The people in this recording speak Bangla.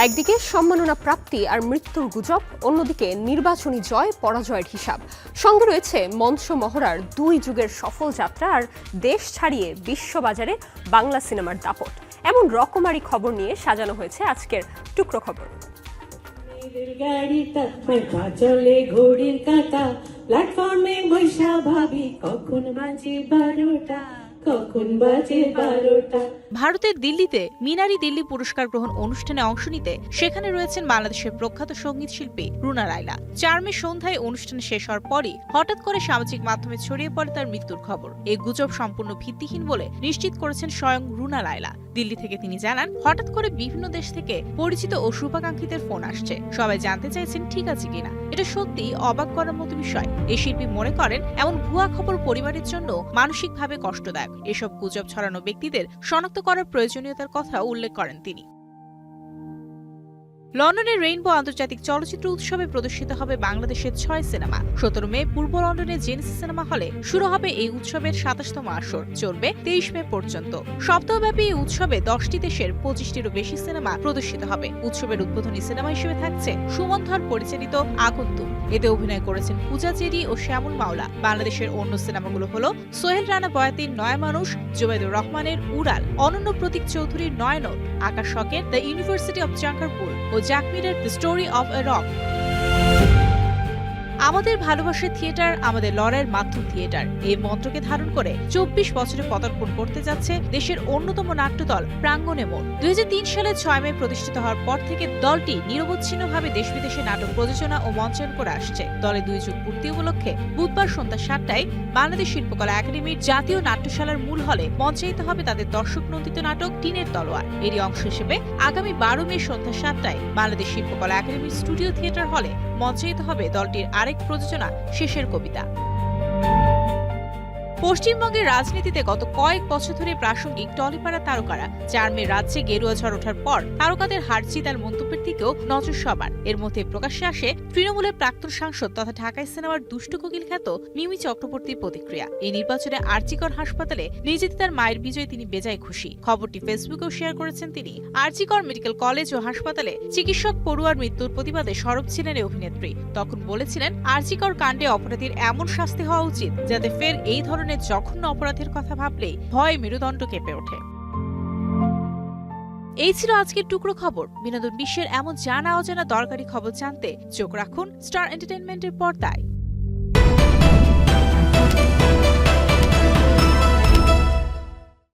একদিকে সম্মাননা প্রাপ্তি আর মৃত্যুর গুজব, অন্যদিকে নির্বাচনী জয় পরাজয়ের হিসাব। সঙ্গে রয়েছে মঞ্চ মহড়ার 2 যুগের সফল যাত্রা আর দেশ ছাড়িয়ে বিশ্ববাজারে বাংলা সিনেমার দাপট। এমন রকমারি খবর নিয়ে সাজানো হয়েছে আজকের টুকরো খবর। চলে ঘড়ির কাঁটা, প্ল্যাটফর্মে বৈশা ভাবি কখন বাজে 12টা, কখন বাজে 12টা। ভারতের দিল্লিতে মিনারি দিল্লি পুরস্কার গ্রহণ অনুষ্ঠানে অংশ নিতে সেখানে রয়েছেন বাংলাদেশের প্রখ্যাত সঙ্গীত শিল্পী রুনা লায়লা। 4 মে সন্ধ্যায় অনুষ্ঠান শেষ হওয়ার পরই হঠাৎ করে সামাজিক মাধ্যমে ছড়িয়ে পড়ে তার মৃত্যুর খবর। এই গুজব সম্পূর্ণ ভিত্তিহীন বলে নিশ্চিত করেছেন স্বয়ং রুনা লায়লা। দিল্লি থেকে তিনি জানান, হঠাৎ করে বিভিন্ন দেশ থেকে পরিচিত ও শুভাকাঙ্ক্ষীদের ফোন আসছে। সবাই জানতে চাইছেন ঠিক আছে কিনা। এটা সত্যি অবাক করার মতো বিষয়। এই শিল্পী মনে করেন এমন ভুয়া খবর পরিবারের জন্য মানসিকভাবে কষ্টদায়ক। এসব গুজব ছড়ানো ব্যক্তিদের শনাক্ত করার প্রয়োজনীয়তার কথা উল্লেখ করেন তিনি। লন্ডনের রেইনবো আন্তর্জাতিক চলচ্চিত্র উৎসবে প্রদর্শিত হবে বাংলাদেশের 6 সিনেমা। 17 মে পূর্ব লন্ডনের জেনেসিস সিনেমা হলে শুরু হবে এই উৎসবের 27তম আসর, চলবে 23 মে পর্যন্ত। সপ্তাহব্যাপী এই উৎসবে 10টি দেশের 25টিরও বেশি সিনেমা প্রদর্শিত হবে। উৎসবের উদ্বোধনী সিনেমা হিসেবে থাকছে সুমন ধর পরিচালিত আগন্তুক। এতে অভিনয় করেছেন পূজা চেরি ও শ্যামল মাওলা। বাংলাদেশের অন্য সিনেমাগুলো হলো সোহেল রানা বয়াতির নয়া মানুষ, জুবাইদুর রহমানের উড়াল, অনন্য প্রতীক চৌধুরীর নয়নট, আকাশ শখের দ্য ইউনিভার্সিটি অব জাঙ্কারপুর ও জ্যাক মিরের the story of a rock. আমাদের ভালোবাসার থিয়েটার, আমাদের লড়াইয়ের মাধ্যম থিয়েটার, এই মন্ত্রকে ধারণ করে 24 বছরে পদার্পণ করতে যাচ্ছে দেশের অন্যতম নাট্যদল প্রাঙ্গণে মোড়। 2003 সালে 6 মে প্রতিষ্ঠিত হওয়ার পর থেকে দলটি নিরবচ্ছিন্নভাবে দেশ বিদেশে নাটক প্রযোজনা ও মঞ্চায়ন করে আসছে। দলে 2 যুগ পূর্তি উপলক্ষে বুধবার সন্ধ্যা 7টায় বাংলাদেশ শিল্পকলা একাডেমির জাতীয় নাট্যশালার মূল হলে মঞ্চায়িত হবে তাদের দর্শক নন্দিত নাটক টিনের তলোয়ার। এরই অংশ হিসেবে আগামী 12 মে সন্ধ্যা 7টায় বাংলাদেশ শিল্পকলা একাডেমির স্টুডিও থিয়েটার হলে মঞ্চায়িত হবে দলটির আরেক প্রযোজনা শেষের কবিতা। পশ্চিমবঙ্গের রাজনীতিতে গত কয়েক বছর ধরে প্রাসঙ্গিক টলিপাড়া তারকারা। 4 মে রাজ্যে গেরুয়া ঝড় ওঠার পর তারকাদের হারজিত আর মন্তব্যের দিকেও নজর সবার। এর মধ্যে প্রকাশ্যে আসে তৃণমূলের প্রাক্তন সাংসদ তথা ঢাকায় সিনেমার দুষ্টু কোকিল খ্যাত মিমি চক্রবর্তীর প্রতিক্রিয়া। এই নির্বাচনে আরজিকর হাসপাতালে নিজেতে তার মায়ের বিজয়ে তিনি বেজায় খুশি। খবরটি ফেসবুকেও শেয়ার করেছেন তিনি। আরজিকর মেডিকেল কলেজ ও হাসপাতালে চিকিৎসক পড়ুয়ার মৃত্যুর প্রতিবাদে সরব ছিলেন এই অভিনেত্রী। তখন বলেছিলেন, আরজিকর কাণ্ডে অপরাধীর এমন শাস্তি হওয়া উচিত যাতে ফের এই ধরনের জঘন্য অপরাধের কথা ভাবলেই ভয়ে মেরুদণ্ড কেঁপে ওঠে। এই ছিল আজকের টুকরো খবর। বিনোদন বিশ্বের এমন জানা অজানা দরকারি খবর জানতে চোখ রাখুন স্টার এন্টারটেইনমেন্টের পর্দায়।